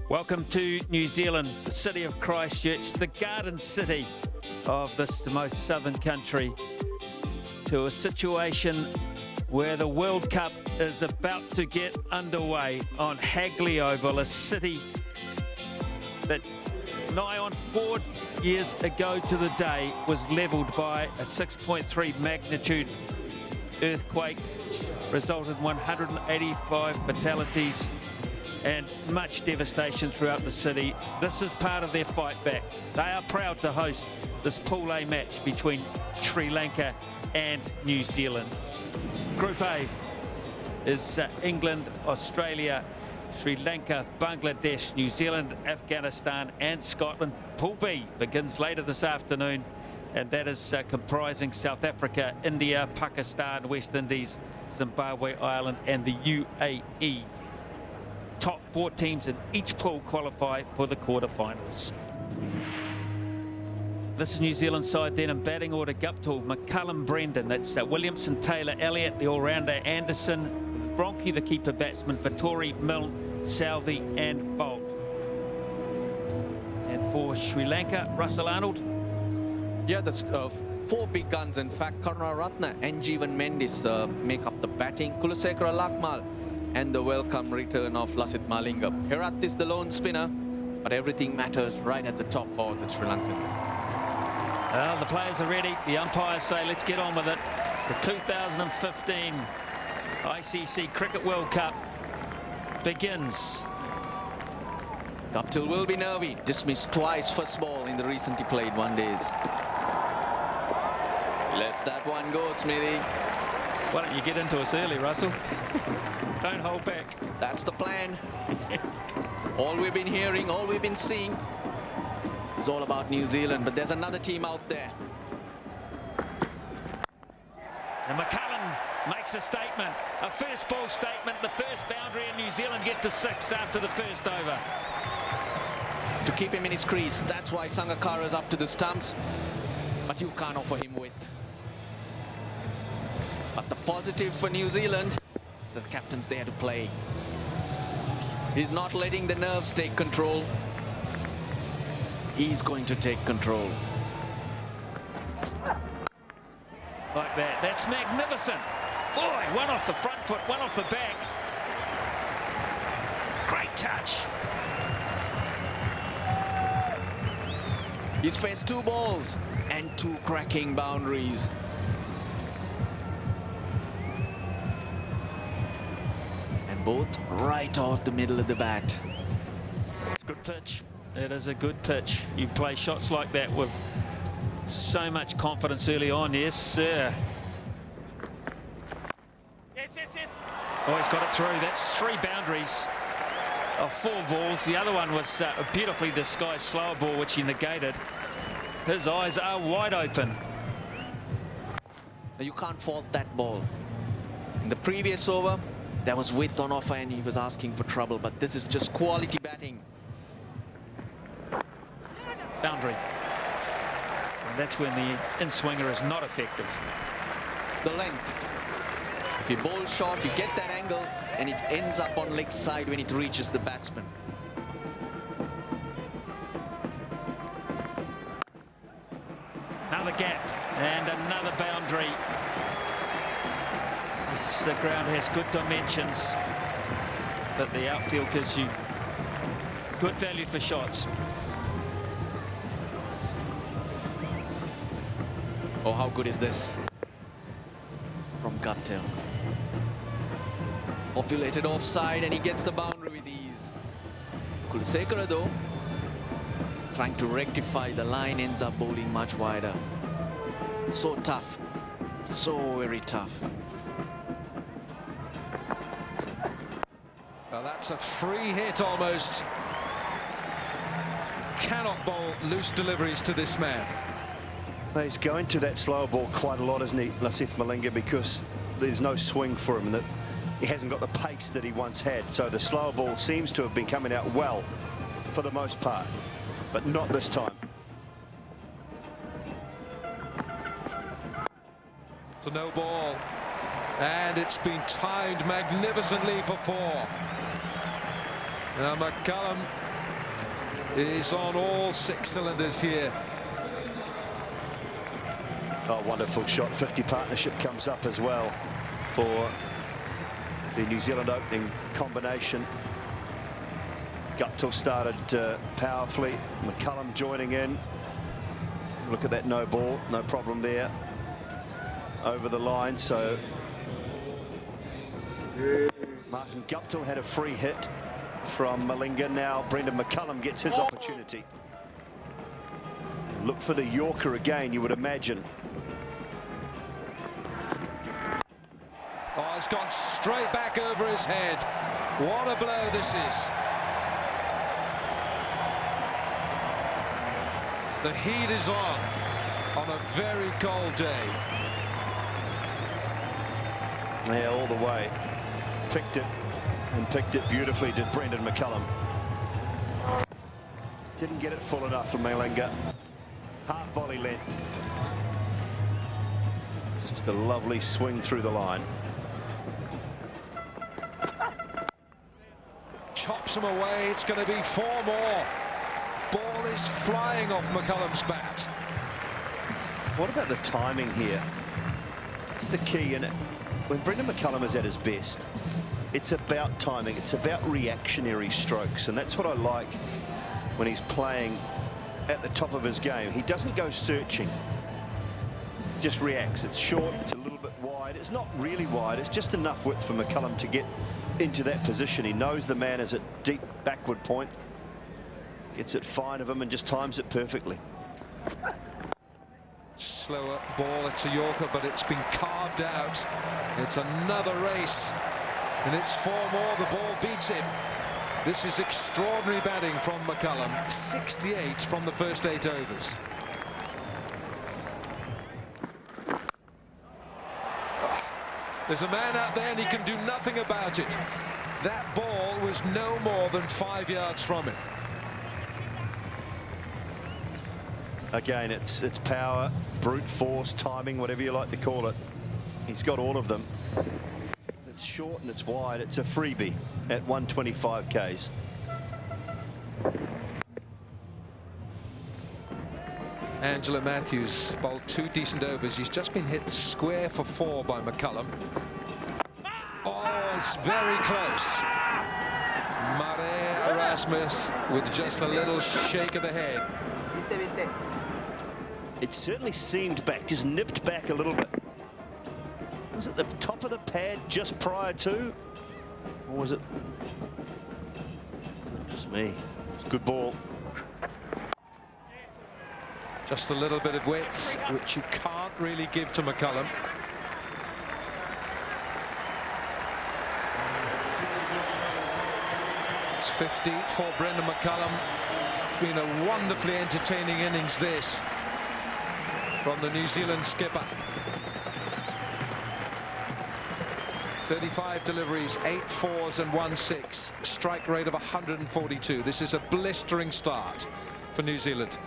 Welcome to New Zealand, the city of Christchurch, the garden city of this most southern country, to a situation where the World Cup is about to get underway on Hagley Oval, a city that nigh on 4 years ago to the day was levelled by a 6.3 magnitude earthquake, resulted in 185 fatalities and much devastation throughout the city. This is part of their fight back. They are proud to host this Pool A match between Sri Lanka and New Zealand. Group A is England, Australia, Sri Lanka, Bangladesh, New Zealand, Afghanistan and Scotland. Pool B begins later this afternoon, and that is comprising South Africa, India, Pakistan, West Indies, Zimbabwe, Ireland and the UAE. Top 4 teams in each pool qualify for the quarterfinals. This is New Zealand side then in batting order: Guptill, McCullum, Brendan. That's Williamson, Taylor, Elliott, the all-rounder, Anderson, Bronchi, the keeper batsman, Vittori, Milne, Salvi and Bolt. And for Sri Lanka, Russell Arnold. Yeah, there's 4 big guns. In fact, Karunaratne and Jeevan Mendis make up the batting. Kulasekara Lakmal and the welcome return of Lasith Malinga. Herath is the lone spinner, but everything matters right at the top for the Sri Lankans. Well, the players are ready. The umpires say let's get on with it. The 2015 ICC Cricket World Cup begins. Guptill will be nervy. Dismissed twice first ball in the recently played one days. Lets that one go, Smithy. Why don't you get into us early, Russell? Don't hold back. That's the plan. All we've been hearing, all we've been seeing is all about New Zealand, but there's another team out there. And McCullum makes a statement, a first ball statement, the first boundary, and New Zealand get to 6 after the first over. To keep him in his crease, that's why Sangakkara's up to the stumps, but you can't offer him width. But the positive for New Zealand is that the captain's there to play. He's not letting the nerves take control. He's going to take control. Like that. That's magnificent. Boy, one off the front foot, one off the back. Great touch. He's faced 2 balls and 2 cracking boundaries. And both right off the middle of the bat. It's a good pitch. It is a good pitch. You play shots like that with so much confidence early on. Yes, sir. Yes. Oh, he's got it through. That's 3 boundaries of 4 balls. The other one was a beautifully disguised slower ball, which he negated. His eyes are wide open. You can't fault that ball. In the previous over, there was width on offer and he was asking for trouble, but this is just quality batting. Boundary. And that's when the in-swinger is not effective. The length. If you bowl short, you get that angle and it ends up on leg side when it reaches the batsman. Another gap and another boundary. This ground has good dimensions, but the outfield gives you good value for shots. Oh, how good is this? From Guptill. Populated offside and he gets the boundary with ease. Kulasekara though, trying to rectify the line, ends up bowling much wider. So tough. So very tough. Well, that's a free hit almost. Cannot bowl loose deliveries to this man. He's going to that slower ball quite a lot, isn't he, Lasith Malinga, because there's no swing for him and that he hasn't got the pace that he once had. So the slower ball seems to have been coming out well for the most part, but not this time. It's a no ball. And it's been timed magnificently for 4. Now McCullum is on all 6 cylinders here. Oh, wonderful shot. 50 partnership comes up as well for the New Zealand opening combination. Guptill started powerfully. McCullum joining in. Look at that no ball, no problem there. Over the line, so Martin Guptill had a free hit from Malinga. Now Brendan McCullum gets his opportunity. Look for the Yorker again, you would imagine. Oh, it's gone straight back over his head. What a blow this is. The heat is on a very cold day. Yeah, all the way. Picked it, and picked it beautifully, did Brendan McCullum. Didn't get it full enough from Malinga. Half volley length. Just a lovely swing through the line. Chops him away. It's going to be 4 more. Ball is flying off McCullum's bat. What about the timing here? That's the key in it. When Brendan McCullum is at his best, it's about timing. It's about reactionary strokes, and that's what I like when he's playing at the top of his game. He doesn't go searching, just reacts. It's short, it's a little bit wide. It's not really wide, it's just enough width for McCullum to get into that position. He knows the man is at deep backward point, gets it fine of him and just times it perfectly. Slower ball, it's a Yorker, but it's been carved out. It's another race, and it's 4 more. The ball beats him. This is extraordinary batting from McCullum. 68 from the first 8 overs. There's a man out there and he can do nothing about it. That ball was no more than 5 yards from him. Again, it's power, brute force, timing, whatever you like to call it. He's got all of them. It's short and it's wide. It's a freebie at 125 Ks. Angela Matthews bowled 2 decent overs. He's just been hit square for 4 by McCullum. Oh, it's very close. Mare Erasmus with just a little shake of the head. It certainly seemed back, just nipped back a little bit. Was it the top of the pad just prior to? Or was it? Goodness me. Good ball. Just a little bit of width, which you can't really give to McCullum. It's 50 for Brendan McCullum. It's been a wonderfully entertaining innings, this, from the New Zealand skipper. 35 deliveries, 8 fours and 1 6. Strike rate of 142. This is a blistering start for New Zealand.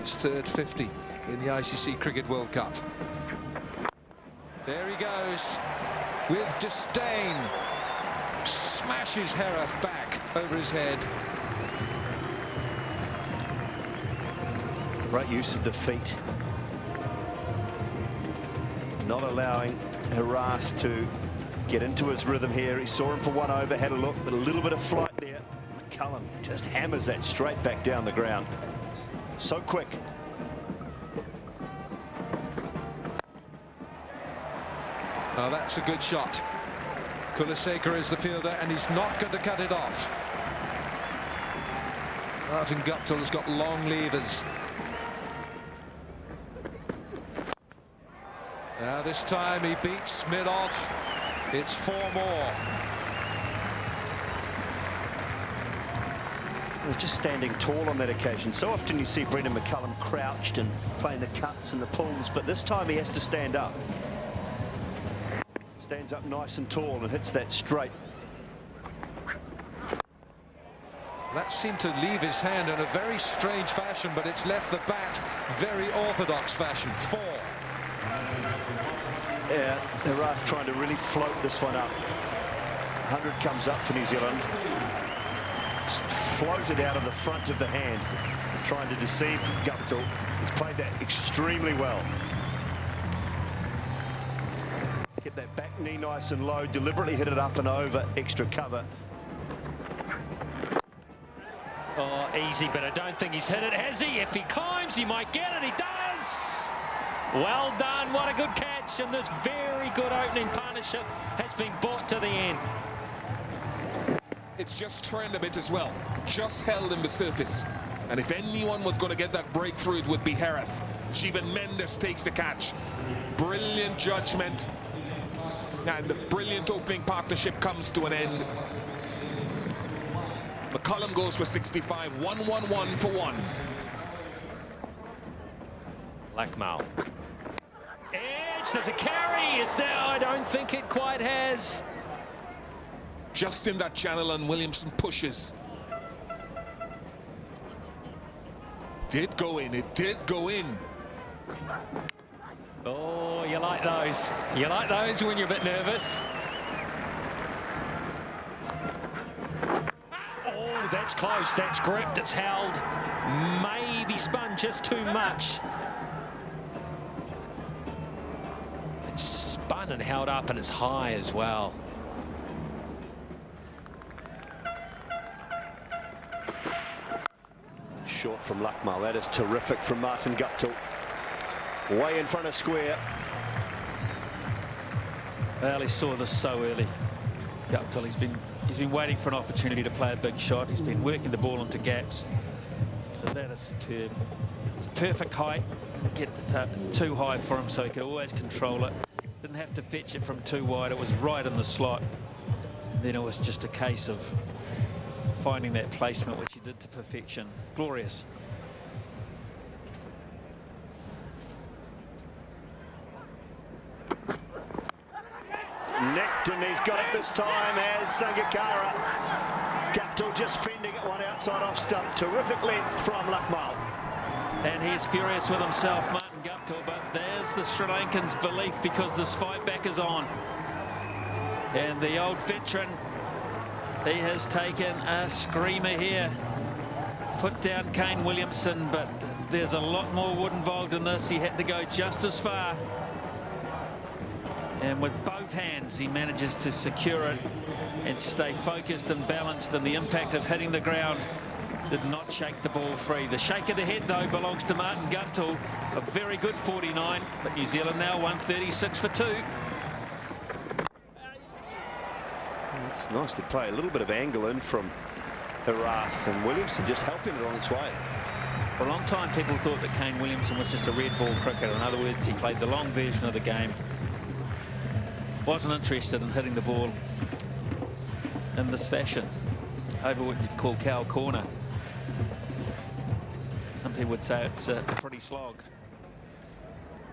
His third 50 in the ICC Cricket World Cup. There he goes with disdain. Smashes Herath back over his head. Great use of the feet. Not allowing Herath to get into his rhythm here. He saw him for 1 over, had a look, but a little bit of flight there. McCullum just hammers that straight back down the ground. So quick. Now that's a good shot. Kulaseka is the fielder and he's not going to cut it off. Martin Guptill has got long levers. Now this time he beats mid off. It's 4 more. He's just standing tall on that occasion. So often you see Brendan McCullum crouched and playing the cuts and the pulls, but this time he has to stand up. Stands up nice and tall and hits that straight. That seemed to leave his hand in a very strange fashion, but it's left the bat very orthodox fashion. 4. Yeah, Herath trying to really float this one up. 100 comes up for New Zealand. floated out of the front of the hand, trying to deceive Guptill. He's played that extremely well. Hit that back knee nice and low, deliberately hit it up and over, extra cover. Oh, easy, but I don't think he's hit it, has he? If he climbs, he might get it. He does! Well done. What a good catch. And this very good opening partnership has been brought to the end. It's just turned a bit as well. Just held in the surface. And if anyone was going to get that breakthrough, it would be Harith. Jeevan Mendes takes the catch. Brilliant judgment. And the brilliant opening partnership comes to an end. McCullum goes for 65. 1-1-1 for one. Lakmal. Edge, there's a carry. Is there? I don't think it quite has. Just in that channel, and Williamson pushes. Did go in. It did go in. Oh, you like those. You like those when you're a bit nervous. Oh, that's close. That's gripped. It's held. Maybe spun just too much. It's spun and held up, and it's high as well. Short from Lakmal. That is terrific from Martin Guptill. Way in front of square. Well, he saw this so early. Guptill, he's been waiting for an opportunity to play a big shot. He's been working the ball into gaps. But that is superb. It's a perfect height. Get too high for him, so he could always control it. Didn't have to fetch it from too wide. It was right in the slot. And then it was just a case of finding that placement, which he did to perfection. Glorious. Nicked, and he's got it this time as Sangakkara. Guptill just fending it one outside off stump. Terrific length from Lakmal. And he's furious with himself, Martin Guptill, but there's the Sri Lankans' belief, because this fight back is on. And the old veteran, he has taken a screamer here. Put down Kane Williamson, but there's a lot more wood involved in this. He had to go just as far. And with both hands, he manages to secure it and stay focused and balanced. And the impact of hitting the ground did not shake the ball free. The shake of the head, though, belongs to Martin Guptill. A very good 49, but New Zealand now 136 for 2. It's nice to play a little bit of angle in from Herath, and Williamson just helping it on its way. For a long time, people thought that Kane Williamson was just a red ball cricketer. In other words, he played the long version of the game. Wasn't interested in hitting the ball in this fashion, over what you'd call cow corner. Some people would say it's a pretty slog,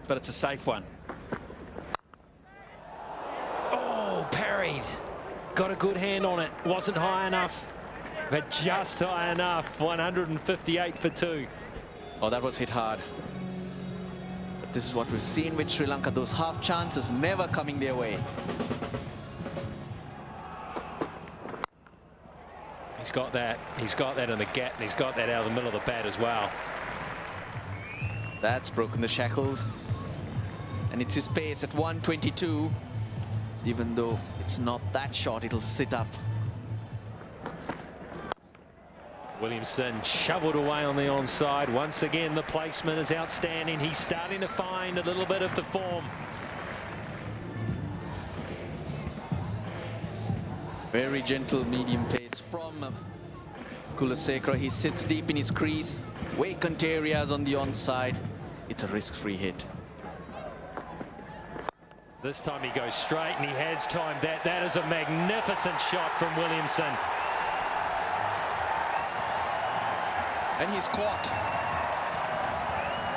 but it's a safe one. Oh, parried. Got a good hand on it. Wasn't high enough, but just high enough. 158 for 2. Oh, that was hit hard. But this is what we've seen with Sri Lanka. Those half chances never coming their way. He's got that. He's got that in the gap, and he's got that out of the middle of the bat as well. That's broken the shackles. And it's his pace at 122. Even though it's not that short, it'll sit up. Williamson shoveled away on the onside. Once again, the placement is outstanding. He's starting to find a little bit of the form. Very gentle medium pace from Kulasekara. He sits deep in his crease. Vacant areas on the onside. It's a risk-free hit. This time he goes straight, and he has timed that. That is a magnificent shot from Williamson. And he's caught.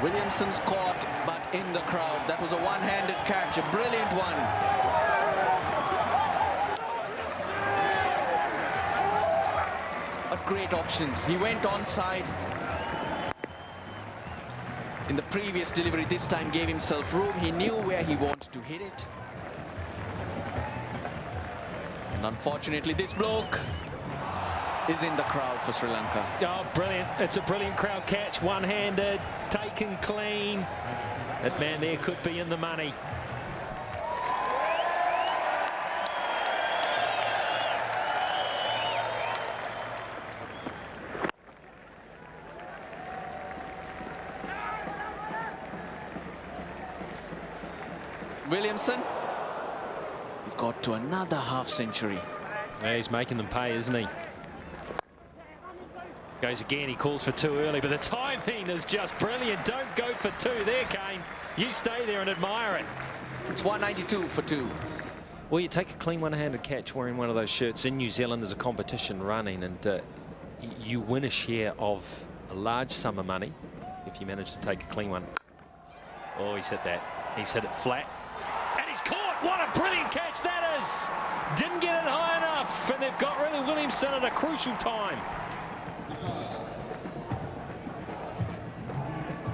Williamson's caught, but in the crowd. That was a one-handed catch, a brilliant one. But great options. He went onside. In the previous delivery, this time gave himself room. He knew where he wanted to hit it. And unfortunately, this bloke is in the crowd for Sri Lanka. Oh, brilliant. It's a brilliant crowd catch. One-handed, taken clean. That man there could be in the money. Williamson, he's got to another half-century. Yeah, he's making them pay, isn't he? Goes again, he calls for two early, but the timing is just brilliant. Don't go for two there, Kane. You stay there and admire it. It's 192 for two. Well, you take a clean one-handed catch wearing one of those shirts. In New Zealand, there's a competition running, and you win a share of a large sum of money if you manage to take a clean one. Oh, he's hit that. He's hit it flat. And he's caught. What a brilliant catch that is. Didn't get it high enough, and they've got really Williamson at a crucial time.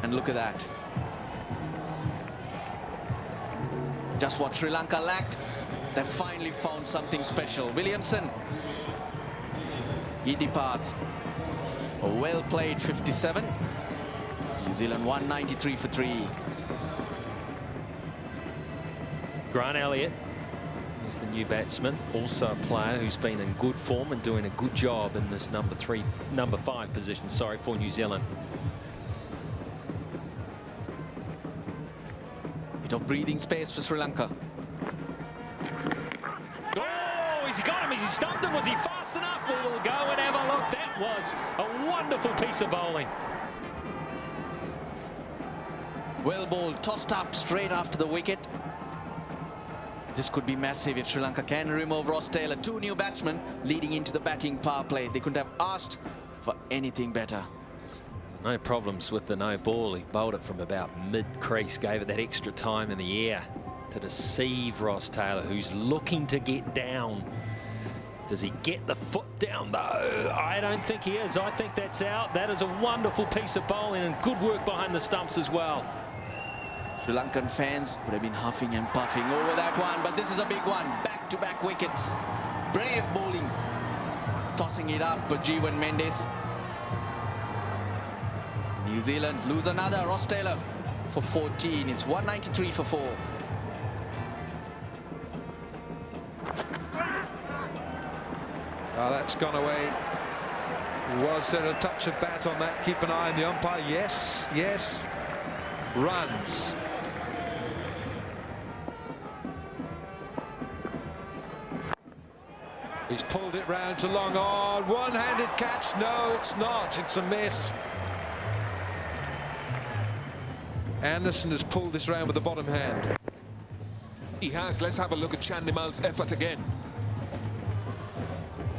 And look at that. Just what Sri Lanka lacked. They finally found something special. Williamson. He departs. A well-played 57. New Zealand 193 for 3. Grant Elliott is the new batsman, also a player who's been in good form and doing a good job in this number 5 position, for New Zealand. Bit of breathing space for Sri Lanka. Oh, has he got him? Has he stumped him? Was he fast enough? We'll go and have a look. That was a wonderful piece of bowling. Well bowled, tossed up straight after the wicket. This could be massive if Sri Lanka can remove Ross Taylor. 2 new batsmen leading into the batting power play. They couldn't have asked for anything better. No problems with the no ball. He bowled it from about mid-crease, gave it that extra time in the air to deceive Ross Taylor, who's looking to get down. Does he get the foot down, though? I don't think he is. I think that's out. That is a wonderful piece of bowling and good work behind the stumps as well. Sri Lankan fans would have been huffing and puffing over that one, but this is a big one. Back-to-back wickets. Brave bowling. Tossing it up, Jeevan Mendes. New Zealand lose another. Ross Taylor for 14. It's 193 for 4. Oh, that's gone away. Was there a touch of bat on that? Keep an eye on the umpire. Yes, yes. Runs. He's pulled it round to long on. One-handed catch. No, it's not. It's a miss. Anderson has pulled this round with the bottom hand. He has. Let's have a look at Chandimal's effort again.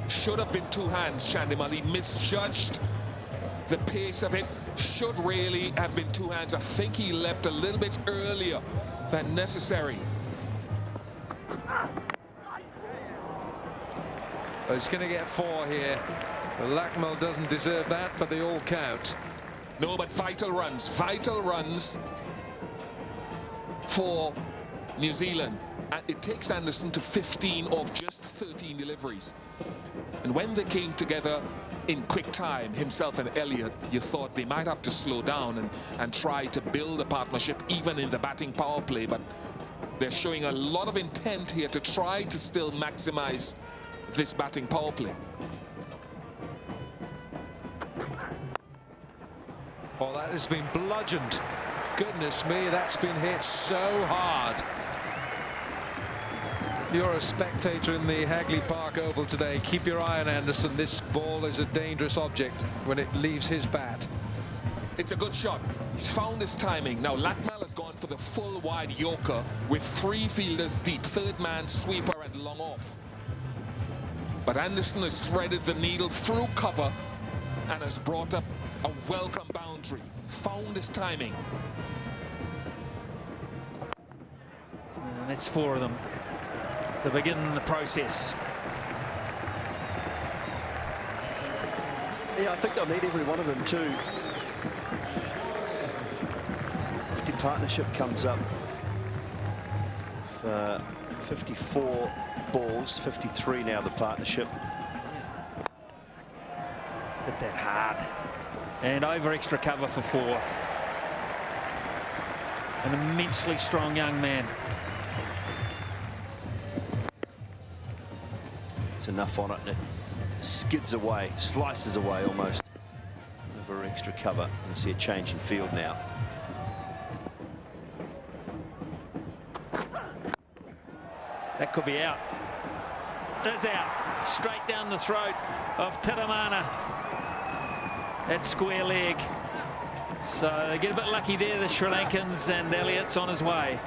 Should have been 2 hands, Chandimal. He misjudged the pace of it. Should really have been 2 hands. I think he leapt a little bit earlier than necessary. Oh, he's going to get 4 here. Lakmal doesn't deserve that, but they all count. No, but vital runs for New Zealand. And it takes Anderson to 15 of just 13 deliveries. And when they came together in quick time, himself and Elliott, you thought they might have to slow down and try to build a partnership even in the batting power play, but they're showing a lot of intent here to try to still maximize this batting power play. Oh, that has been bludgeoned. Goodness me, that's been hit so hard. If you're a spectator in the Hagley Park Oval today, keep your eye on Anderson. This ball is a dangerous object when it leaves his bat. It's a good shot. He's found his timing. Now Lakmal has gone for the full wide Yorker with 3 fielders deep, 3rd man, sweeper and long off. But Anderson has threaded the needle through cover and has brought up a welcome boundary. Found his timing. And that's 4 of them to begin the process. Yeah, I think they'll need every one of them too. If the partnership comes up, 54 balls, 53 now the partnership. Hit that hard. And over extra cover for 4. An immensely strong young man. It's enough on it, and it skids away, slices away almost over extra cover. We'll see a change in field now. That could be out. That's out. Straight down the throat of Tiramana. That square leg. So they get a bit lucky there, the Sri Lankans, and Elliott's on his way.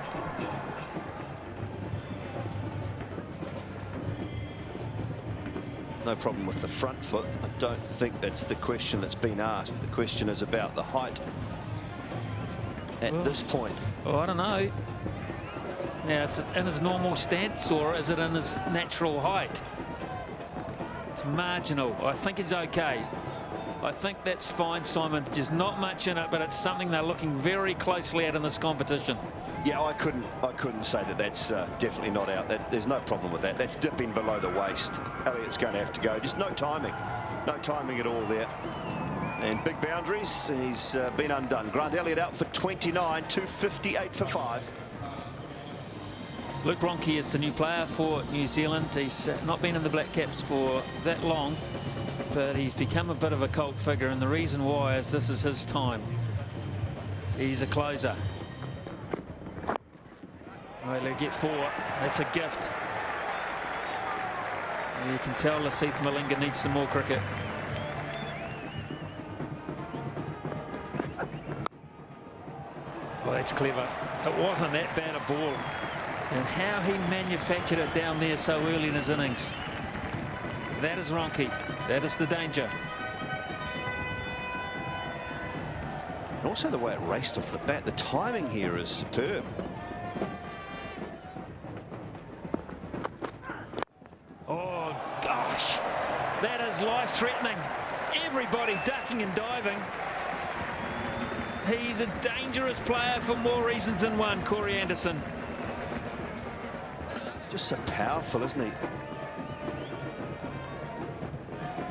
No problem with the front foot. I don't think that's the question that's been asked. The question is about the height at this point. Oh, I don't know. Now, it's in his normal stance, or is it in his natural height? It's marginal. I think it's okay. I think that's fine, Simon. Just not much in it, but it's something they're looking very closely at in this competition. Yeah, I couldn't say that that's definitely not out. There's no problem with that. That's dipping below the waist. Elliott's going to have to go. Just no timing at all there. And big boundaries, and he's been undone. Grant Elliott out for 29, 258 for 5. Luke Ronke is the new player for New Zealand. He's not been in the Black Caps for that long, but he's become a bit of a cult figure, and the reason why is this is his time. He's a closer. Right, they'll get 4. That's a gift. And you can tell Lasith Malinga needs some more cricket. Well, that's clever. It wasn't that bad a ball. And how he manufactured it down there so early in his innings. That is Ronke. That is the danger. And also the way it raced off the bat. The timing here is superb. Oh, gosh. That is life-threatening. Everybody ducking and diving. He's a dangerous player for more reasons than one, Corey Anderson. Just so powerful, isn't he?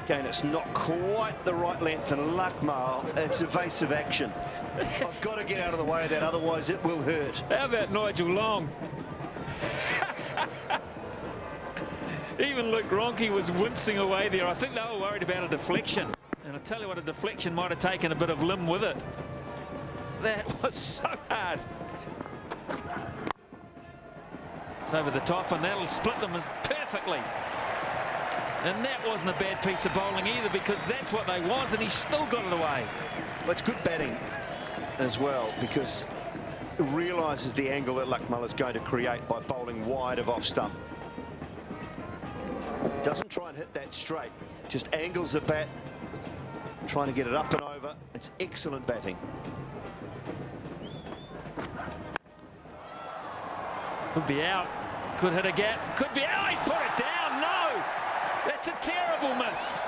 Again, it's not quite the right length, and Lakmal, it's evasive action. I've got to get out of the way of that, otherwise it will hurt. How about Nigel Long? Even Luke Ronke was wincing away there. I think they were worried about a deflection. And I tell you what, a deflection might have taken a bit of limb with it. That was so hard. It's over the top, and that'll split them perfectly. And that wasn't a bad piece of bowling either, because that's what they want, and he's still got it away. Well, it's good batting as well, because it realises the angle that Lakmal is going to create by bowling wide of off stump. Doesn't try and hit that straight, just angles the bat, trying to get it up and over. It's excellent batting. Could be out, could hit a gap, could be out, he's put it down, no! That's a terrible miss.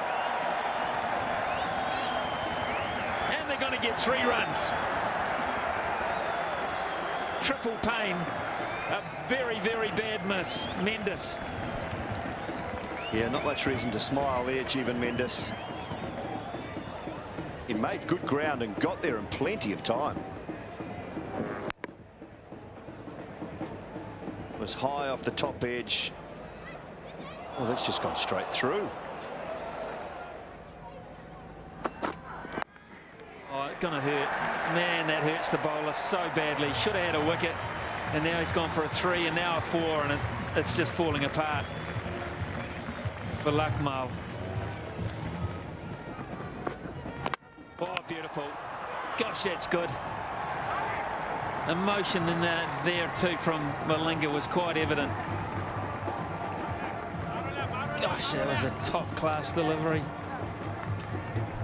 And they're going to get 3 runs. Triple pain, a very, very bad miss, Mendes. Yeah, not much reason to smile there, Jeevan Mendes. He made good ground and got there in plenty of time. Was high off the top edge. Oh, that's just gone straight through. Oh, it's going to hurt. Man, that hurts the bowler so badly. Should have had a wicket, and now he's gone for a 3 and now a 4, and it's just falling apart for Lakmal. Oh, beautiful. Gosh, that's good. Emotion in there too from Malinga was quite evident. Gosh, that was a top-class delivery.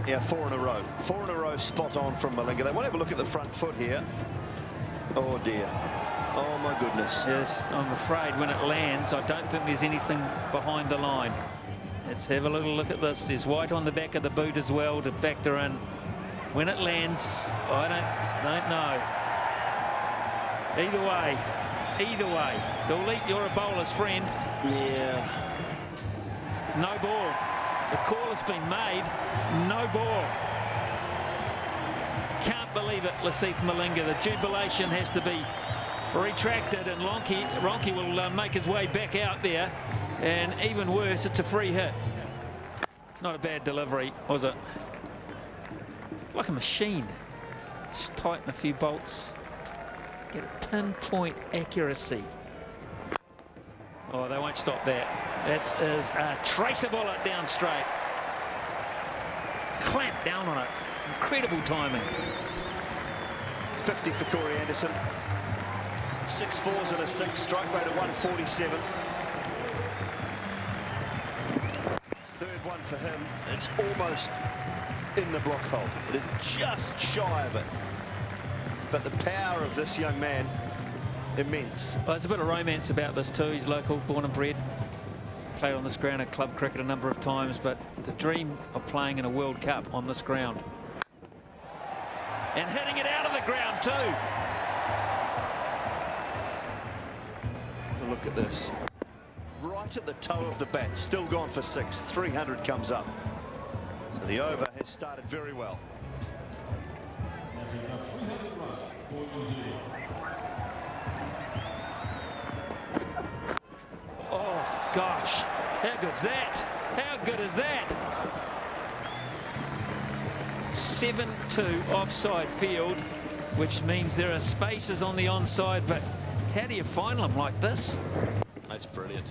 Yeah, 4 in a row. 4 in a row spot on from Malinga. They want to have a look at the front foot here. Oh, dear. Oh, my goodness. Yes, I'm afraid when it lands, I don't think there's anything behind the line. Let's have a little look at this. There's white on the back of the boot as well to factor in. When it lands, I don't know. Either way. Dooley, you're a bowler's friend. Yeah. No ball. The call has been made. No ball. Can't believe it, Lasith Malinga. The jubilation has to be retracted, and Ronke will make his way back out there. And even worse, it's a free hit. Not a bad delivery, was it? Like a machine. Just tighten a few bolts. Get a pinpoint accuracy. Oh, they won't stop that. That is a traceable it down straight. Clamp down on it. Incredible timing. 50 for Corey Anderson. 6 fours and a 6, strike rate of 147. Third one for him. It's almost in the block hole. It is just shy of it. But the power of this young man, immense. Well, there's a bit of romance about this too. He's local, born and bred. Played on this ground at club cricket a number of times, but the dream of playing in a World Cup on this ground. And hitting it out of the ground too. Look at this. Right at the toe of the bat, still gone for 6. 300 comes up. So the over has started very well. Oh, gosh. How good's that? How good is that? 7-2 offside field, which means there are spaces on the onside, but how do you find them like this? That's brilliant.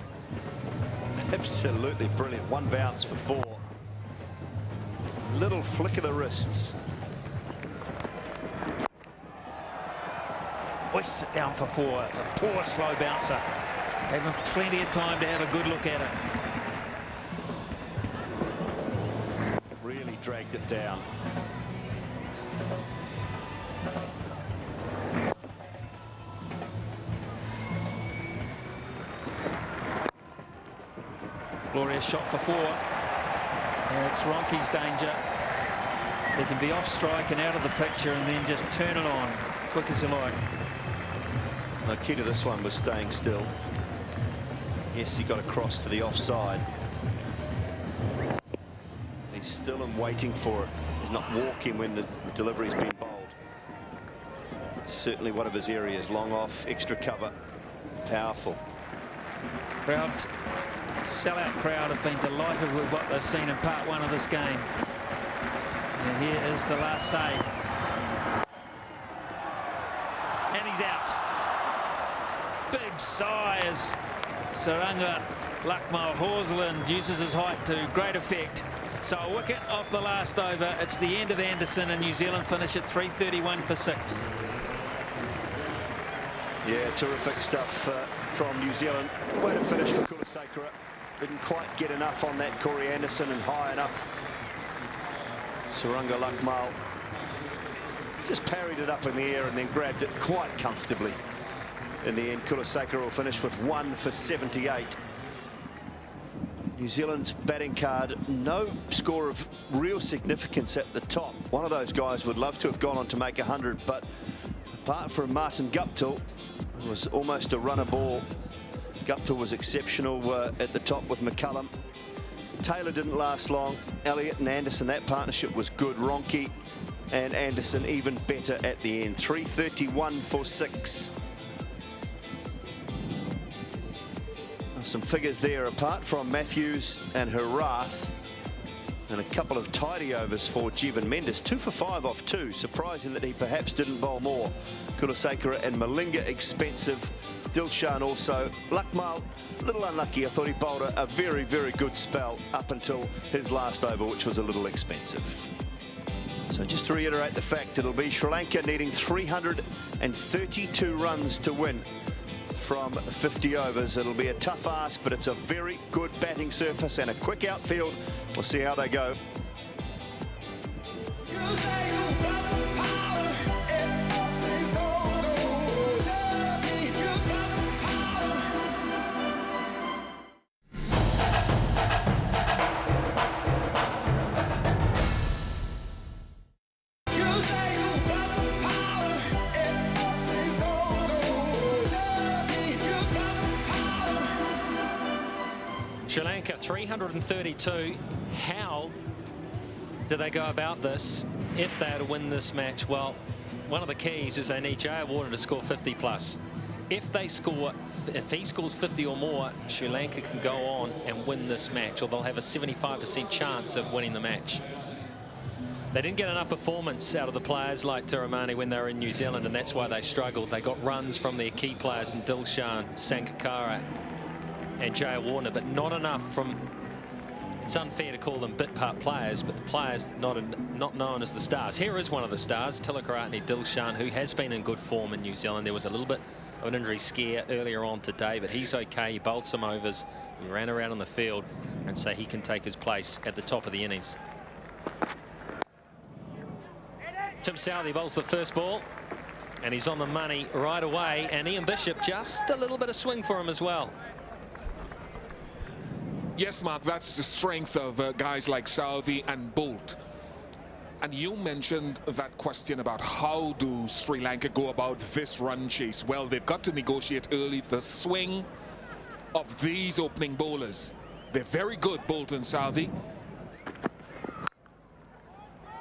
Absolutely brilliant. One bounce for 4. Little flick of the wrists. Hoists it down for 4. It's a poor slow bouncer. Having plenty of time to have a good look at it. Really dragged it down. Glorious shot for 4. And it's Ronke's danger. He can be off strike and out of the picture and then just turn it on quick as you like. The key to this one was staying still. Yes, he got across to the offside. He's still and waiting for it. He's not walking when the delivery's been bowled. It's certainly one of his areas. Long off, extra cover, powerful. Crowd, sellout crowd have been delighted with what they've seen in part 1 of this game. And here is the last save. And he's out. Big sigh as Suranga Lakmal Horsland uses his height to great effect. So a wicket off the last over. It's the end of Anderson, and New Zealand finish at 331 for 6. Yeah, terrific stuff from New Zealand. Way to finish for Kulasekara. Didn't quite get enough on that Corey Anderson and high enough. Suranga Lakmal just parried it up in the air and then grabbed it quite comfortably. In the end, Kulasekara will finish with 1 for 78. New Zealand's batting card, no score of real significance at the top. One of those guys would love to have gone on to make 100, but apart from Martin Guptill, it was almost a runner ball. Guptill was exceptional at the top with McCullum. Taylor didn't last long. Elliott and Anderson, that partnership was good. Ronke and Anderson even better at the end. 331 for 6. Some figures there apart from Matthews and Herath, and a couple of tidy overs for Jeevan Mendes. 2 for 5 off 2. Surprising that he perhaps didn't bowl more. Kulasekara and Malinga expensive. Dilshan also. Lakmal, a little unlucky. I thought he bowled a very, very good spell up until his last over, which was a little expensive. So just to reiterate the fact, it'll be Sri Lanka needing 332 runs to win from 50 overs. It'll be a tough ask, but it's a very good batting surface and a quick outfield. We'll see how they go. Sri Lanka 332. How do they go about this if they are to win this match? Well, one of the keys is they need Jaya Warner to score 50 plus. If he scores 50 or more, Sri Lanka can go on and win this match, or they'll have a 75% chance of winning the match. They didn't get enough performance out of the players like Tiramani when they were in New Zealand, and that's why they struggled. They got runs from their key players in Dilshan, Sangakkara and Jaya Warner, but not enough from, it's unfair to call them bit part players, but the players not known as the stars. Here is one of the stars, Tilakaratne Dilshan, who has been in good form in New Zealand. There was a little bit of an injury scare earlier on today, but he's okay. He bowled some overs, he ran around on the field, and so he can take his place at the top of the innings. Tim Southey bowls the first ball, and he's on the money right away, and Ian Bishop just a little bit of swing for him as well. Yes, Mark, that's the strength of guys like Southey and Bolt. And you mentioned that question about how do Sri Lanka go about this run chase. Well, they've got to negotiate early the swing of these opening bowlers. They're very good, Bolt and Southey.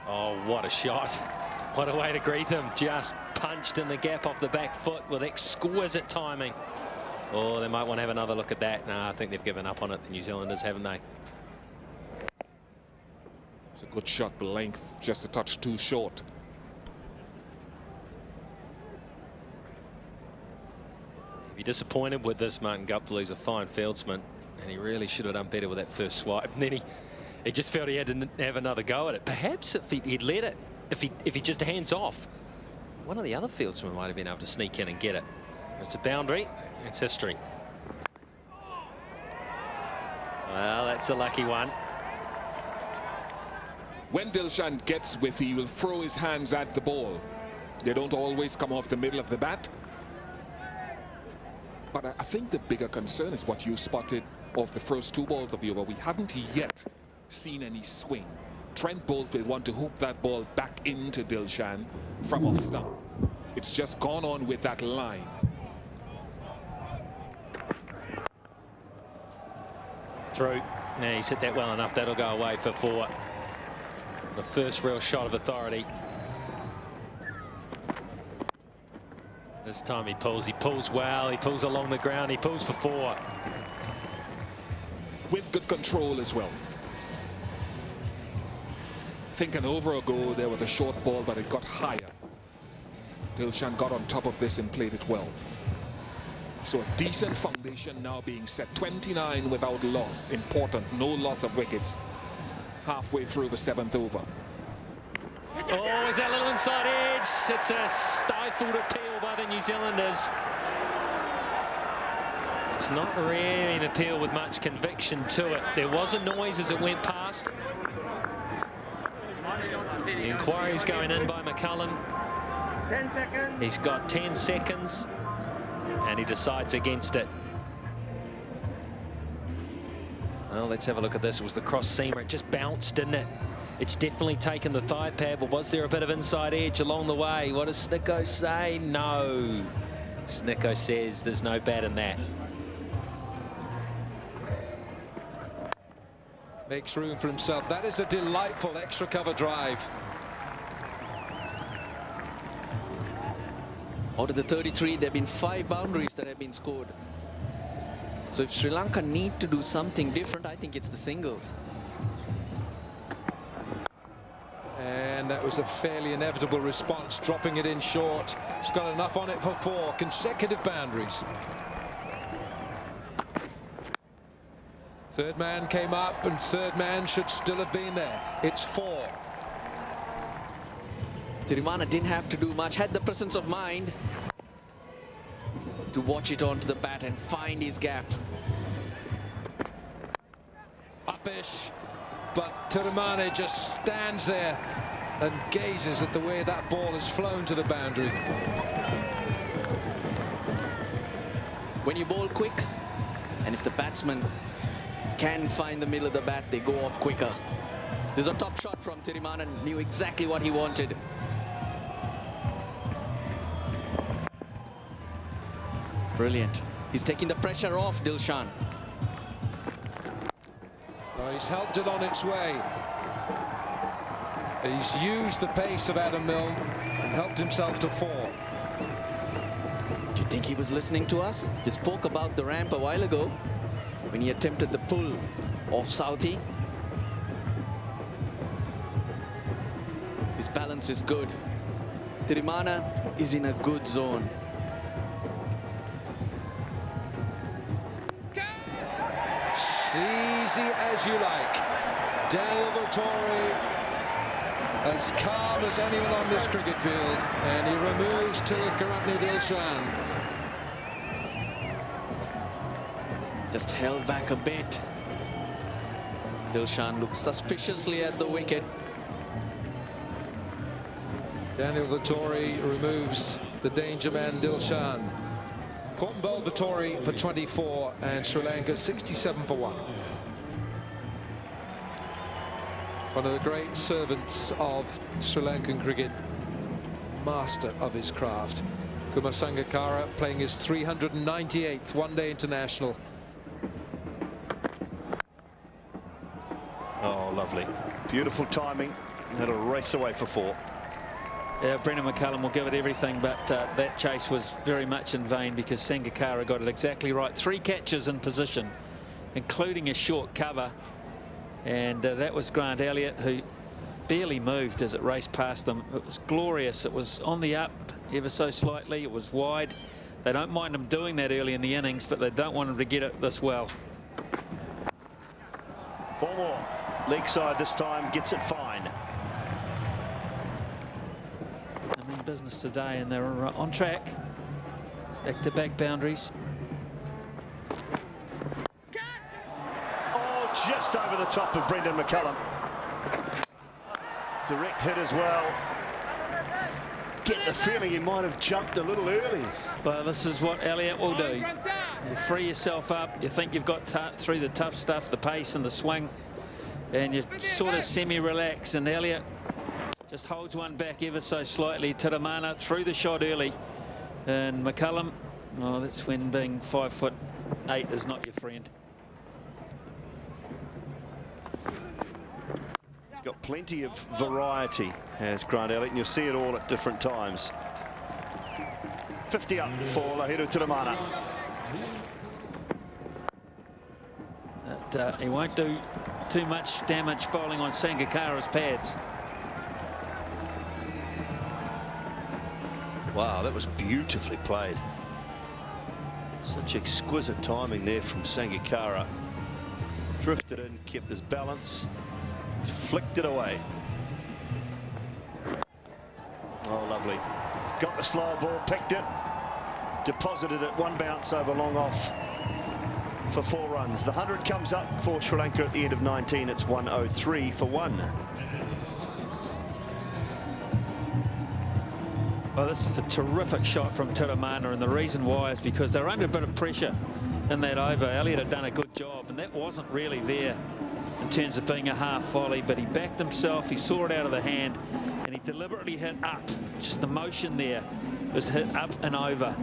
Oh, what a shot. What a way to greet him. Just punched in the gap off the back foot with exquisite timing. Oh, they might want to have another look at that. No, I think they've given up on it, the New Zealanders, haven't they? It's a good shot, but length just a touch too short. If you're disappointed with this, Martin Guptill, he's a fine fieldsman, and he really should have done better with that first swipe. And then he just felt he had to have another go at it. Perhaps if he'd let it, if he just hands off, one of the other fieldsmen might have been able to sneak in and get it. It's a boundary. It's history. Well, that's a lucky one. When Dilshan gets with, he will throw his hands at the ball. They don't always come off the middle of the bat. But I think the bigger concern is what you spotted of the first two balls of the over. We haven't yet seen any swing. Trent Bolt will want to hook that ball back into Dilshan from off stump. It's just gone on with that line. Through. Now he's hit that well enough. That'll go away for 4. The first real shot of authority. This time he pulls well, he pulls along the ground, he pulls for 4. With good control as well. I think an over ago there was a short ball, but it got higher. Dilshan got on top of this and played it well. So a decent foundation now being set. 29 without loss. Important, no loss of wickets. Halfway through the 7th over. Oh, is that little inside edge? It's a stifled appeal by the New Zealanders. It's not really an appeal with much conviction to it. There was a noise as it went past. The inquiry's going in by McCullum. 10 seconds. He's got 10 seconds. And he decides against it. Well, let's have a look at this. It was the cross seamer. It just bounced, didn't it? It's definitely taken the thigh pad, but was there a bit of inside edge along the way? What does Snicko say? No. Snicko says there's no bat in that. Makes room for himself. That is a delightful extra cover drive. Out of the 33, there have been 5 boundaries that have been scored. So if Sri Lanka need to do something different, I think it's the singles. And that was a fairly inevitable response, dropping it in short. He's got enough on it for 4 consecutive boundaries. Third man came up, and third man should still have been there. It's 4. Tirimana didn't have to do much, had the presence of mind to watch it onto the bat and find his gap. Upish, but Tirimana just stands there and gazes at the way that ball has flown to the boundary. When you bowl quick, and if the batsman can find the middle of the bat, they go off quicker. There's a top shot from Tirimana, knew exactly what he wanted. Brilliant. He's taking the pressure off Dilshan. Oh, he's helped it on its way. He's used the pace of Adam Milne and helped himself to 4. Do you think he was listening to us? He spoke about the ramp a while ago when he attempted the pull off Southie. His balance is good. Tirimana is in a good zone. Easy as you like. Daniel Vettori, as calm as anyone on this cricket field, and he removes Tilakaratne Dilshan. Just held back a bit. Dilshan looks suspiciously at the wicket. Daniel Vettori removes the danger man Dilshan. Bowled Vettori for 24 and Sri Lanka 67 for 1. One of the great servants of Sri Lankan cricket, master of his craft. Kumar Sangakkara playing his 398th one-day international. Oh, lovely. Beautiful timing. That'll race away for 4. Yeah, Brendan McCullum will give it everything, but that chase was very much in vain because Sangakkara got it exactly right. 3 catches in position, including a short cover. And that was Grant Elliott, who barely moved as it raced past them. It was glorious. It was on the up ever so slightly. It was wide. They don't mind him doing that early in the innings, but they don't want him to get it this well. 4 more. Leg side this time, gets it fine. I'm in business today, and they're on track. Back-to-back boundaries. Just over the top of Brendan McCullum. Direct hit as well. Get the feeling he might have jumped a little early. Well, this is what Elliott will do. You free yourself up. You think you've got through the tough stuff, the pace and the swing, and you sort of semi-relax. And Elliott just holds one back ever so slightly. Tirimana through the shot early, and McCullum. Oh, that's when being 5'8" is not your friend. He's got plenty of variety, has Grant Elliott, and you'll see it all at different times. 50 up for Lahiru Tirimana. He won't do too much damage bowling on Sangakkara's pads. Wow, that was beautifully played. Such exquisite timing there from Sangakkara. Drifted in, kept his balance, flicked it away. Oh, lovely. Got the slow ball, picked it, deposited it, 1 bounce over long off for 4 runs. The 100 comes up for Sri Lanka at the end of 19. It's 103 for 1. Well, this is a terrific shot from Tirimana, and the reason why is because they're under a bit of pressure in that over. Elliott had done a good job, and that wasn't really there in terms of being a half volley, but he backed himself, he saw it out of the hand, and he deliberately hit up. Just the motion there was hit up and over,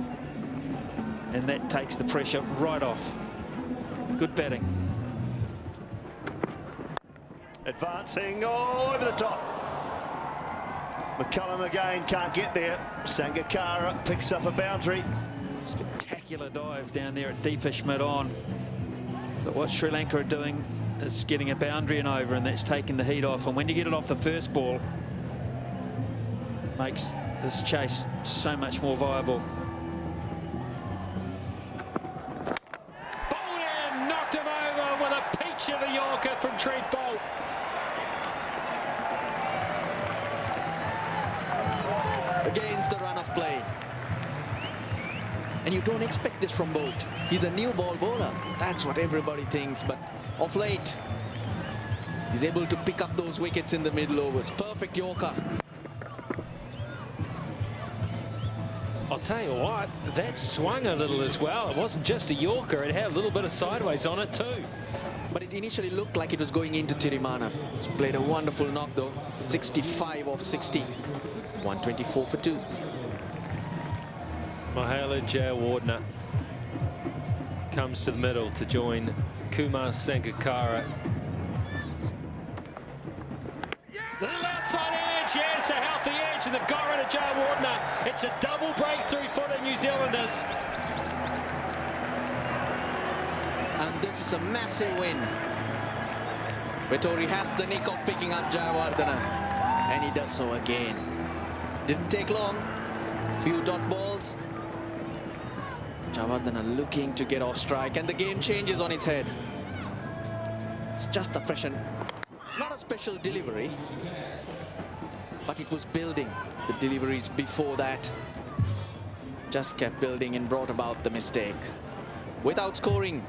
and that takes the pressure right off. Good batting. Advancing, oh, over the top. McCullum again can't get there. Sangakkara picks up a boundary. Spectacular dive down there at deepish mid-on. But what Sri Lanka are doing is getting a boundary and over, and that's taking the heat off. And when you get it off the first ball, it makes this chase so much more viable. Bowled in, knocked him over with a peach of a Yorker from Trent Boult. Against the run of play. And you don't expect this from Boult. He's a new ball bowler. That's what everybody thinks. But of late, he's able to pick up those wickets in the middle overs. Perfect Yorker. I'll tell you what, that swung a little as well. It wasn't just a Yorker. It had a little bit of sideways on it too. But it initially looked like it was going into Tirimana. He's played a wonderful knock though. 65 off 60. 124 for 2. Mahela Jayawardene comes to the middle to join Kumar Sangakkara outside edge. Yes, a healthy edge, and they've got rid of Joe Wardner. It's a double breakthrough for the New Zealanders. And this is a massive win. Vettori has the nick of picking up Jayawardena, and he does so again. Didn't take long. Few dot balls. Jayawardena looking to get off strike, and the game changes on its head. It's just the pressure. Not a special delivery, but it was building. The deliveries before that just kept building and brought about the mistake. Without scoring,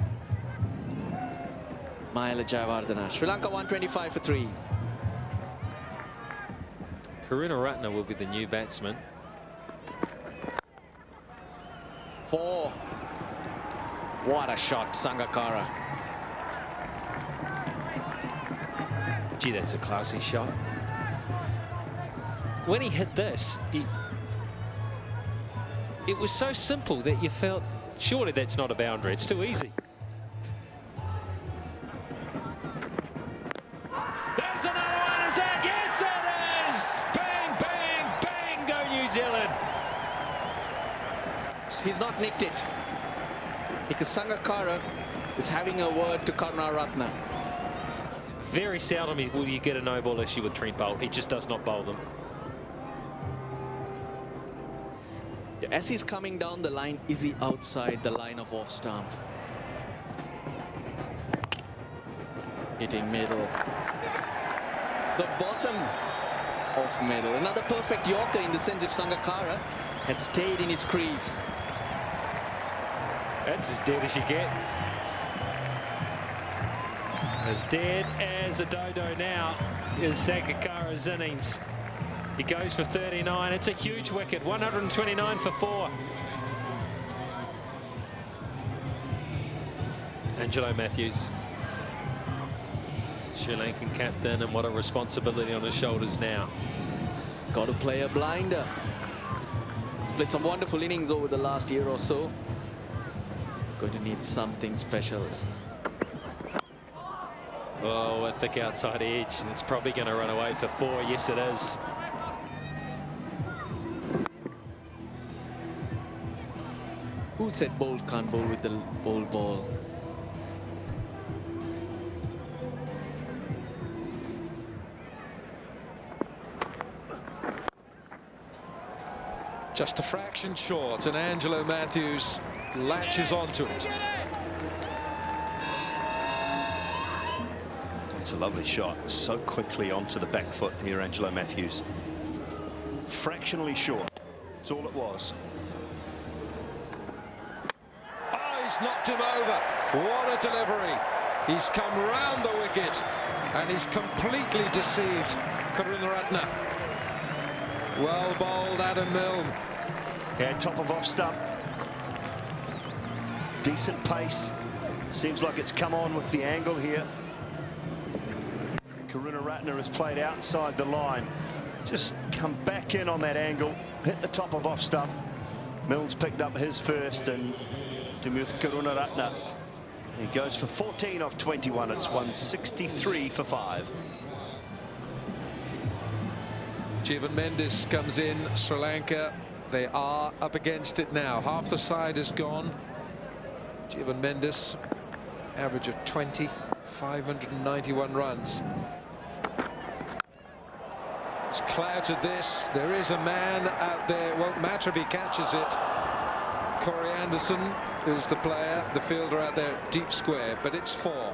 Mahela Jayawardena. Sri Lanka 125 for 3. Karunaratne will be the new batsman. 4. What a shot, Sangakkara. Gee, that's a classy shot. When he hit this, it was so simple that you felt, surely that's not a boundary. It's too easy. There's another one, is that? Yes, it is! Bang, bang, bang, go New Zealand! He's not nicked it, because Sangakkara is having a word to Karunaratne. Very seldom will you get a no-ball issue with Trent Boult. He just does not bowl them. As he's coming down the line, is he outside the line of off stump? Hitting middle. The bottom of middle. Another perfect Yorker in the sense if Sangakkara had stayed in his crease. That's as dead as you get. As dead as a dodo now is Sangakkara's innings. He goes for 39. It's a huge wicket. 129 for 4. Angelo Matthews, Sri Lankan captain, and what a responsibility on his shoulders now. He's got to play a blinder. He's played some wonderful innings over the last year or so. He's going to need something special. Oh, a thick outside edge. It's probably going to run away for 4. Yes, it is. Who said Boult can't bowl with the old ball? Just a fraction short, and Angelo Matthews latches onto it. It's a lovely shot. So quickly onto the back foot here, Angelo Matthews. Fractionally short. That's all it was. Oh, he's knocked him over. What a delivery. He's come round the wicket, and he's completely deceived Karunaratne. Well bowled, Adam Milne. Yeah, top of off stump. Decent pace. Seems like it's come on with the angle here. Karunaratne has played outside the line. Just come back in on that angle. Hit the top of off stump. Milne's picked up his first, and Dimuth Karunaratne. He goes for 14 off 21. It's 163 for 5. Jeevan Mendis comes in. Sri Lanka, they are up against it now. Half the side is gone. Jeevan Mendis, average of 20, 591 runs. It's clouted this. There is a man out there. Won't matter if he catches it. Corey Anderson is the player, the fielder out there, deep square, but it's 4.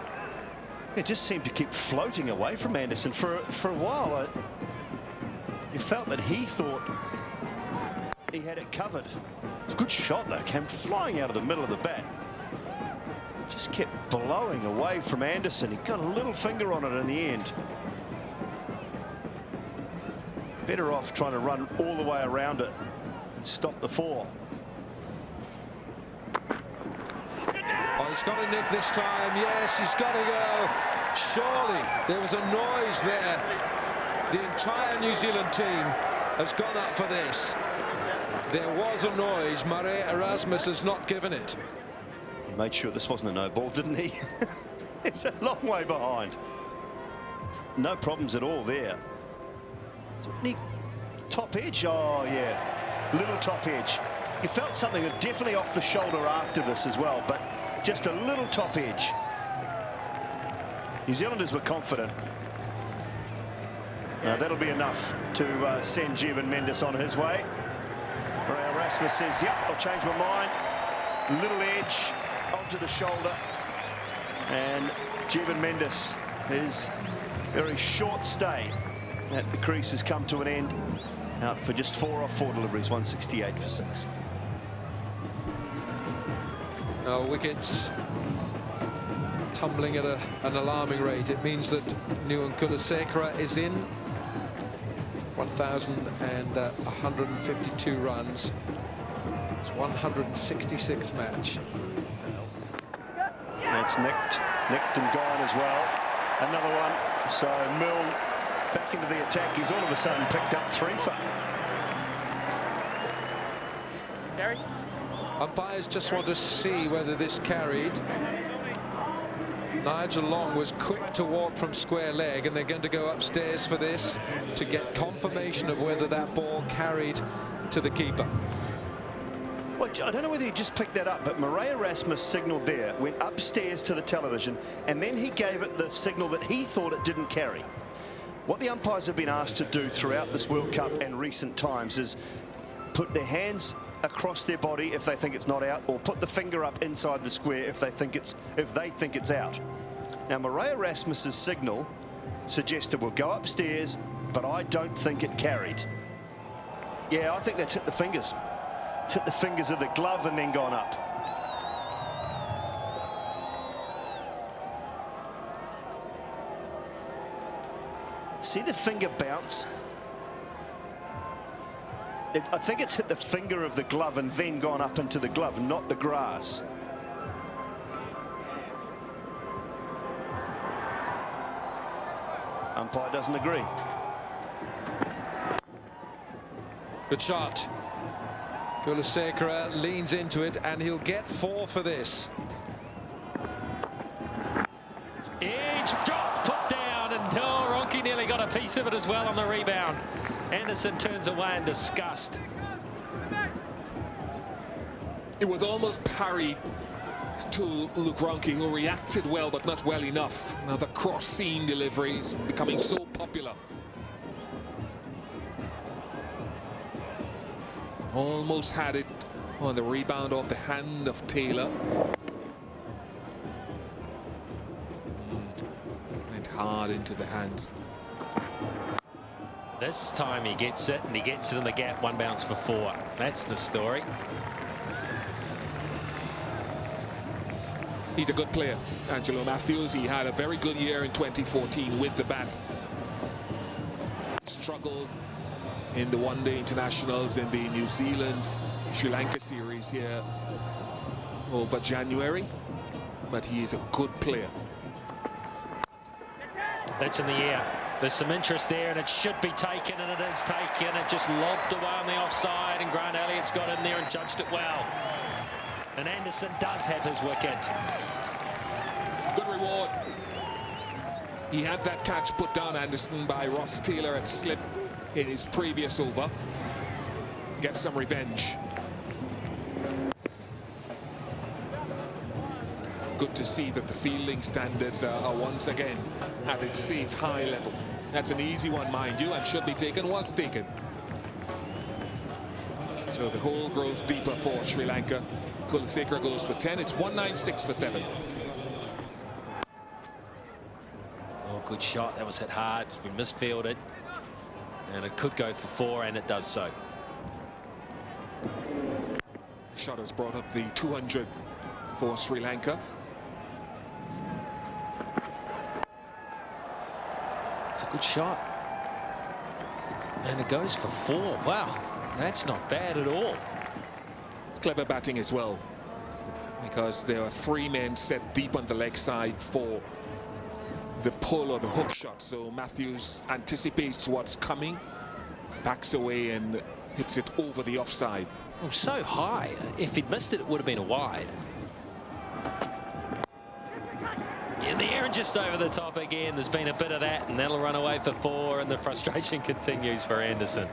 It just seemed to keep floating away from Anderson for a while. You felt that he thought he had it covered. It's a good shot though, came flying out of the middle of the bat. Just kept blowing away from Anderson. He got a little finger on it in the end. Better off trying to run all the way around it and stop the 4. Oh, he's got a nick this time. Yes, he's got to go. Surely there was a noise there. The entire New Zealand team has gone up for this. There was a noise. Murray Erasmus has not given it. He made sure this wasn't a no ball, didn't he? It's a long way behind. No problems at all there. Any top edge? Oh, yeah. Little top edge. You felt something definitely off the shoulder after this as well, but just a little top edge. New Zealanders were confident. That'll be enough to send Jeevan Mendes on his way. Rasmus says, yep, I'll change my mind. Little edge onto the shoulder. And Jeevan Mendes, his very short stay at the crease has come to an end. Out for just 4 off 4 deliveries, 168 for 6. Wickets tumbling at an alarming rate. It means that Nuwan Kulasekara is in. 1,152 runs. It's 166th match. That's nicked and gone as well. Another one. So Milne back into the attack. He's all of a sudden picked up 3 for. Gary? Umpires just want to see whether this carried. Nigel Long was quick to walk from square leg, and they're going to go upstairs for this to get confirmation of whether that ball carried to the keeper. Well, I don't know whether he just picked that up, but Murray Erasmus signalled there, went upstairs to the television, and then he gave it the signal that he thought it didn't carry. What the umpires have been asked to do throughout this World Cup and recent times is put their hands across their body if they think it's not out, or put the finger up inside the square if they think it's out. Now Murray Erasmus's signal suggested we'll go upstairs, but I don't think it carried. Yeah, I think that's hit the fingers. It's hit the fingers of the glove and then gone up. See the finger bounce? I think it's hit the finger of the glove and then gone up into the glove, not the grass. Umpire doesn't agree. Good shot. Kulasekara leans into it, and he'll get 4 for this. Edge drop, put down, and Ronke nearly got a piece of it as well on the rebound. Anderson turns away in disgust. It was almost parried to Luke Ronke, who reacted well, but not well enough. Now the cross-seam delivery is becoming so popular. Almost had it on the rebound off the hand of Taylor. Went hard into the hand. This time he gets it, and he gets it in the gap. 1 bounce for 4. That's the story. He's a good player, Angelo Matthews. He had a very good year in 2014 with the bat. Struggled in the one-day internationals in the New Zealand Sri Lanka series here over January, but he is a good player. That's in the air. There's some interest there, and it should be taken, and it is taken. It just lobbed away on the offside, and Grant Elliott's got in there and judged it well. And Anderson does have his wicket. Good reward. He had that catch put down, Anderson, by Ross Taylor at slip in his previous over. Get some revenge. Good to see that the fielding standards are once again at its safe high level. That's an easy one, mind you, and should be taken, was taken. So the hole grows deeper for Sri Lanka. Kulasekara goes for 10. It's 196 for 7. Oh, good shot. That was hit hard. It's been misfielded. And it could go for 4, and it does so. Shot has brought up the 200 for Sri Lanka. It's a good shot. And it goes for 4. Wow, that's not bad at all. Clever batting as well, because there are 3 men set deep on the leg side for the pull or the hook shot. So Matthews anticipates what's coming, backs away and hits it over the offside. Oh, so high. If he'd missed it, it would have been a wide. in the air and just over the top again. There's been a bit of that, and that'll run away for 4, and the frustration continues for Anderson.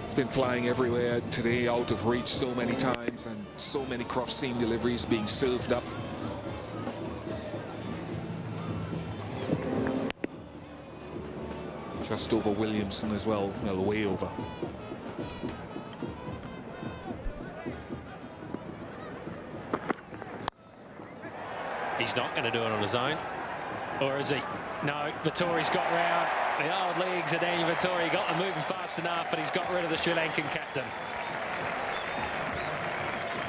It's been flying everywhere today, out of reach so many times, and so many cross-seam deliveries being served up. Just over Williamson as well, way over. He's not going to do it on his own, or is he? No, Vittori's got round. The old legs of Daniel Vittori got them moving fast enough, but he's got rid of the Sri Lankan captain.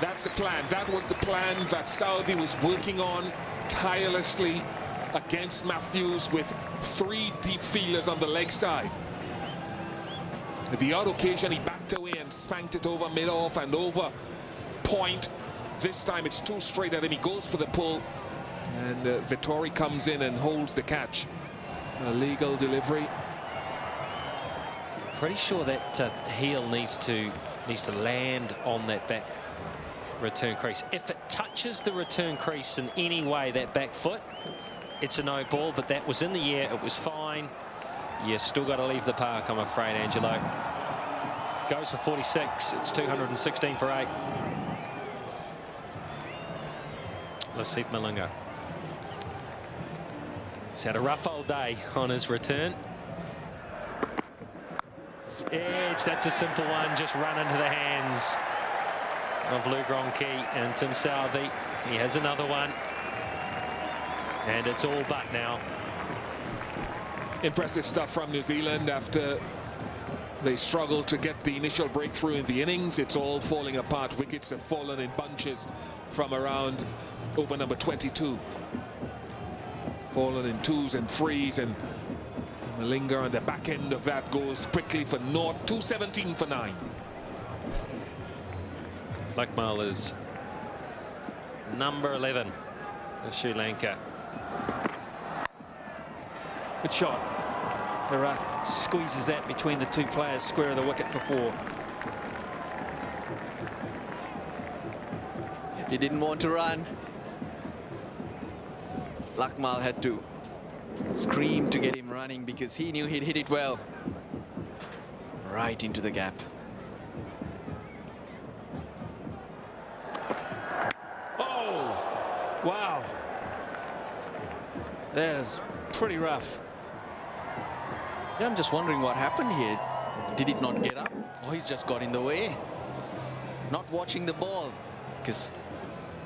That's the plan. That was the plan that Southee was working on tirelessly against Matthews, with 3 deep fielders on the leg side. The odd occasion he backed away and spanked it over mid-off and over point. This time it's too straight at him. He goes for the pull, and Vittori comes in and holds the catch. A legal delivery. Pretty sure that heel needs to land on that back return crease. If it touches the return crease in any way, that back foot, it's a no ball, but that was in the air. It was fine. You still got to leave the park, I'm afraid, Angelo. Goes for 46. It's 216 for 8. Lasith Malinga. He's had a rough old day on his return. That's a simple one, just run into the hands of Lou Gronke and Tim Southee. He has another one, and it's all but now. Impressive stuff from New Zealand after they struggled to get the initial breakthrough in the innings. It's all falling apart. Wickets have fallen in bunches from around over number 22. Fallen in 2s and 3s, and Malinga on the back end of that goes quickly for naught. 217 for 9. Lakmal is number 11 for Sri Lanka. Good shot. Herath squeezes that between the 2 players, square of the wicket for 4. He didn't want to run. Lakmal had to scream to get him running because he knew he'd hit it well. Right into the gap. Oh, wow. That is pretty rough. Yeah, I'm just wondering what happened here. Did it not get up? Or he's just got in the way? Not watching the ball, because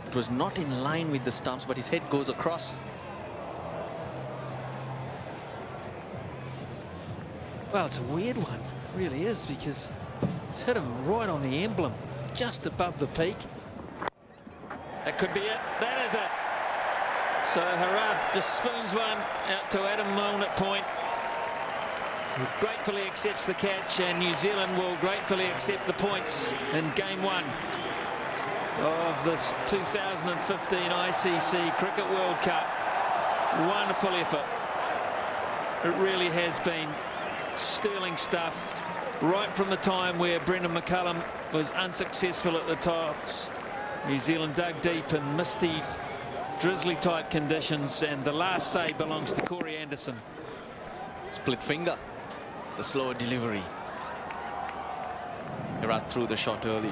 it was not in line with the stumps, but his head goes across. Well, it's a weird one, it really is, because it's hit him right on the emblem, just above the peak. That could be it. That is it. So Herath just spoons one out to Adam Milne at point. He gratefully accepts the catch, and New Zealand will gratefully accept the points in game 1 of this 2015 ICC Cricket World Cup. Wonderful effort. It really has been sterling stuff right from the time where Brendan McCullum was unsuccessful at the tops. New Zealand dug deep in misty, drizzly type conditions, and the last say belongs to Corey Anderson. Split finger, the slower delivery. Herath threw the shot early.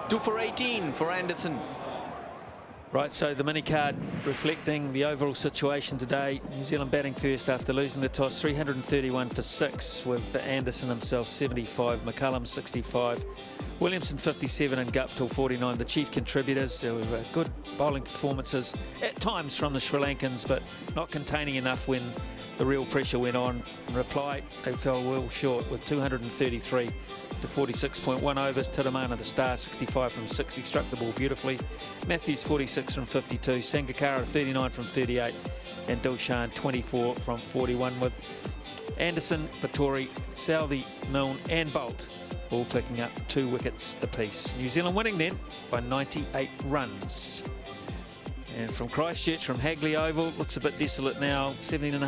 2 for 18 for Anderson. Right, so the mini card reflecting the overall situation today. New Zealand batting first after losing the toss, 331 for 6, with Anderson himself 75, McCullum 65, Williamson 57 and Guptill 49. The chief contributors. There were good bowling performances at times from the Sri Lankans, but not containing enough when the real pressure went on. In reply, they fell well short with 233 to 46.1 overs. Tiramana, the star, 65 from 60, struck the ball beautifully. Matthews 46 from 52, Sangakkara 39 from 38, and Dilshan 24 from 41, with Anderson, Vittori, Southee, Milne and Bolt all picking up 2 wickets apiece. New Zealand winning then by 98 runs. And from Christchurch, from Hagley Oval, looks a bit desolate now, 17.5.